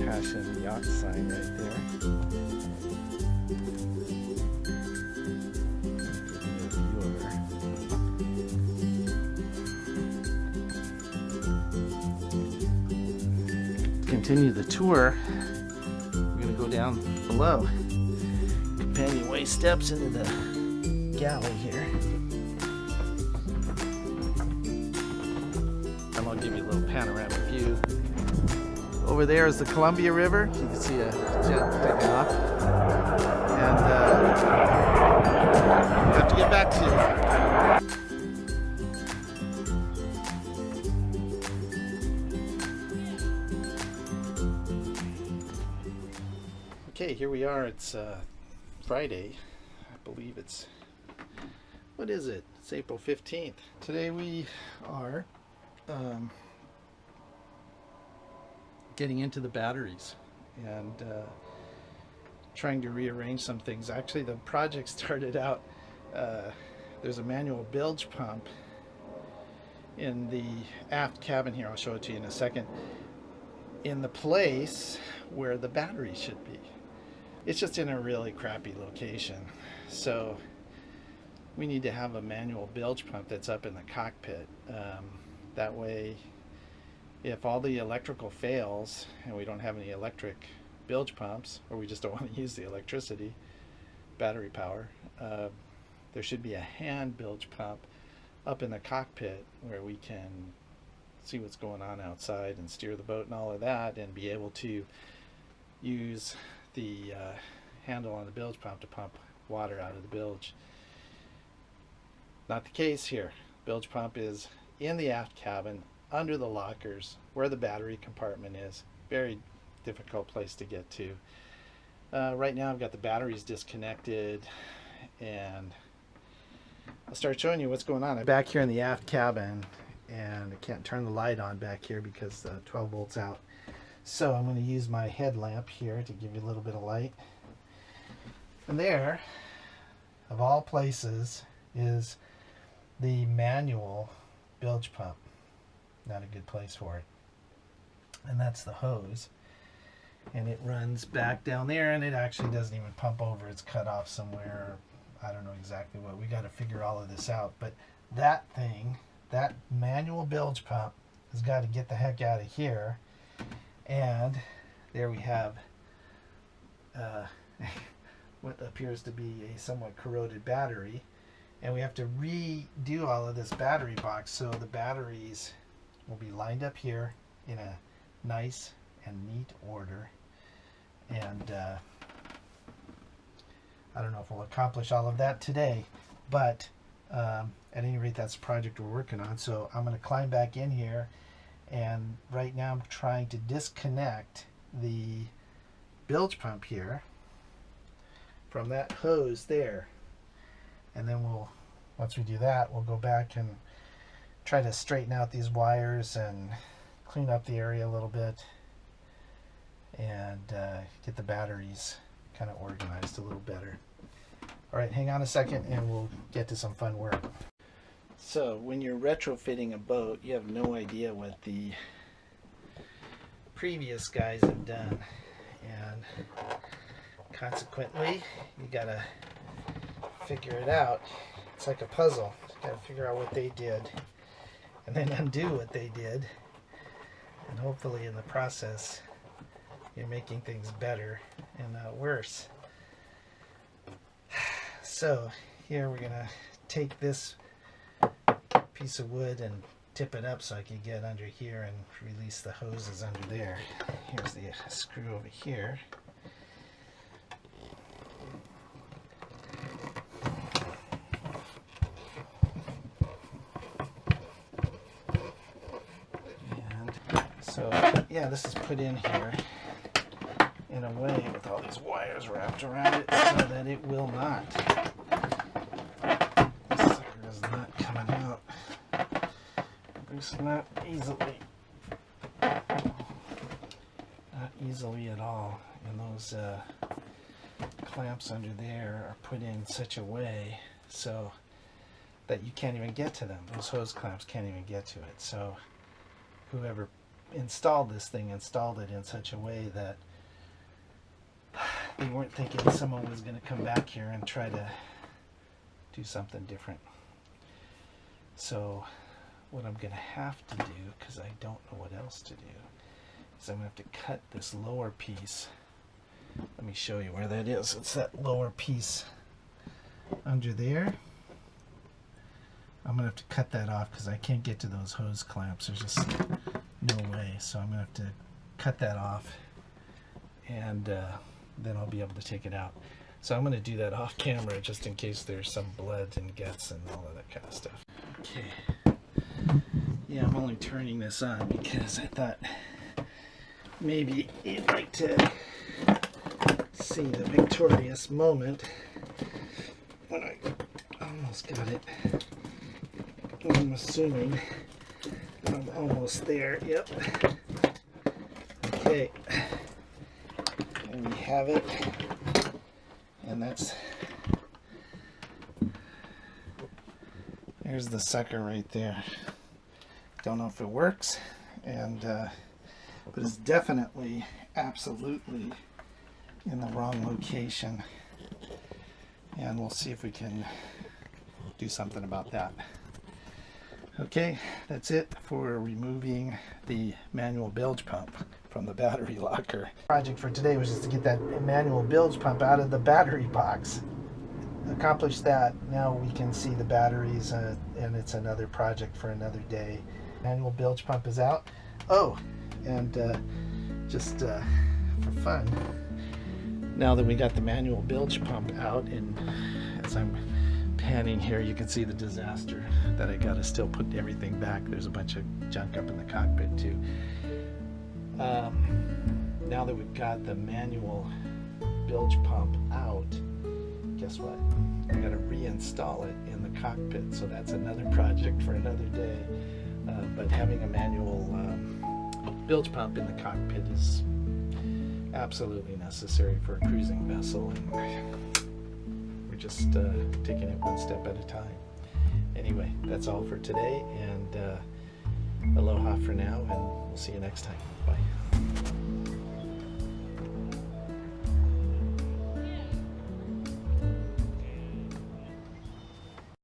Passion yacht sign right there. Continue the tour. We're going to go down below. Companionway steps into the galley here. And I'll give you a little panoramic view. Over there is the Columbia River. You can see a jet taking off. And we have to get back to you. Okay, here we are. It's Friday. I believe it's, what is it? It's April 15th. Today we are getting into the batteries and trying to rearrange some things. Actually, the project started out, there's a manual bilge pump in the aft cabin here. I'll show it to you in a second. In the place where the battery should be. It's just in a really crappy location. So we need to have a manual bilge pump that's up in the cockpit. That way, if all the electrical fails and we don't have any electric bilge pumps, or we just don't want to use the electricity, battery power, there should be a hand bilge pump up in the cockpit where we can see what's going on outside and steer the boat and all of that, and be able to use the handle on the bilge pump to pump water out of the bilge. Not the case here. Bilge pump is in the aft cabin under the lockers where the battery compartment is. Very difficult place to get to. Right now I've got the batteries disconnected, and I'll start showing you what's going on. I'm back here in the aft cabin, and I can't turn the light on back here because 12 volts out. So I'm going to use my headlamp here to give you a little bit of light. And there, of all places, is the manual bilge pump. Not a good place for it. And that's the hose. And it runs back down there, and it actually doesn't even pump over. It's cut off somewhere. I don't know exactly what. We got to figure all of this out. But that thing, that manual bilge pump, has got to get the heck out of here. And there we have what appears to be a somewhat corroded battery, and we have to redo all of this battery box, so the batteries will be lined up here in a nice and neat order. And I don't know if we'll accomplish all of that today, but at any rate, that's the project we're working on. So I'm going to climb back in here. And right now I'm trying to disconnect the bilge pump here from that hose there. And then once we do that, we'll go back and try to straighten out these wires and clean up the area a little bit, and get the batteries kind of organized a little better. All right, hang on a second and we'll get to some fun work. So when you're retrofitting a boat, you have no idea what the previous guys have done, and consequently you gotta figure it out. It's like a puzzle. You gotta figure out what they did and then undo what they did, and hopefully in the process you're making things better and not worse. So here we're gonna take this piece of wood and tip it up so I can get under here and release the hoses under there. Here's the screw over here. And so yeah, this is put in here in a way with all these wires wrapped around it so that it will not. This sucker is not coming out. It's not easily at all, and those clamps under there are put in such a way so that you can't even get to them. Those hose clamps can't even get to it. So whoever installed this thing, installed it in such a way that they weren't thinking someone was going to come back here and try to do something different. So what I'm going to have to do, because I don't know what else to do, is I'm going to have to cut this lower piece. Let me show you where that is. It's that lower piece under there. I'm going to have to cut that off because I can't get to those hose clamps. There's just no way. So I'm going to have to cut that off, and then I'll be able to take it out. So I'm going to do that off camera just in case there's some blood and guts and all of that kind of stuff. Okay. Yeah, I'm only turning this on because I thought maybe you'd like to see the victorious moment when I almost got it. I'm assuming I'm almost there. Yep. Okay. And we have it. And there's the sucker right there. Don't know if it works, but it's definitely, absolutely in the wrong location. And we'll see if we can do something about that. Okay, that's it for removing the manual bilge pump from the battery locker. Project for today was just to get that manual bilge pump out of the battery box. Accomplished that. Now we can see the batteries, and it's another project for another day. Manual bilge pump is out. Oh, and just for fun, now that we got the manual bilge pump out, and as I'm panning here, you can see the disaster that I got to still put everything back. There's a bunch of junk up in the cockpit too. Now that we've got the manual bilge pump out, guess what? I got to reinstall it in the cockpit, so that's another project for another day. But having a manual bilge pump in the cockpit is absolutely necessary for a cruising vessel, and we're just taking it one step at a time. Anyway, that's all for today, and aloha for now, and we'll see you next time. Bye.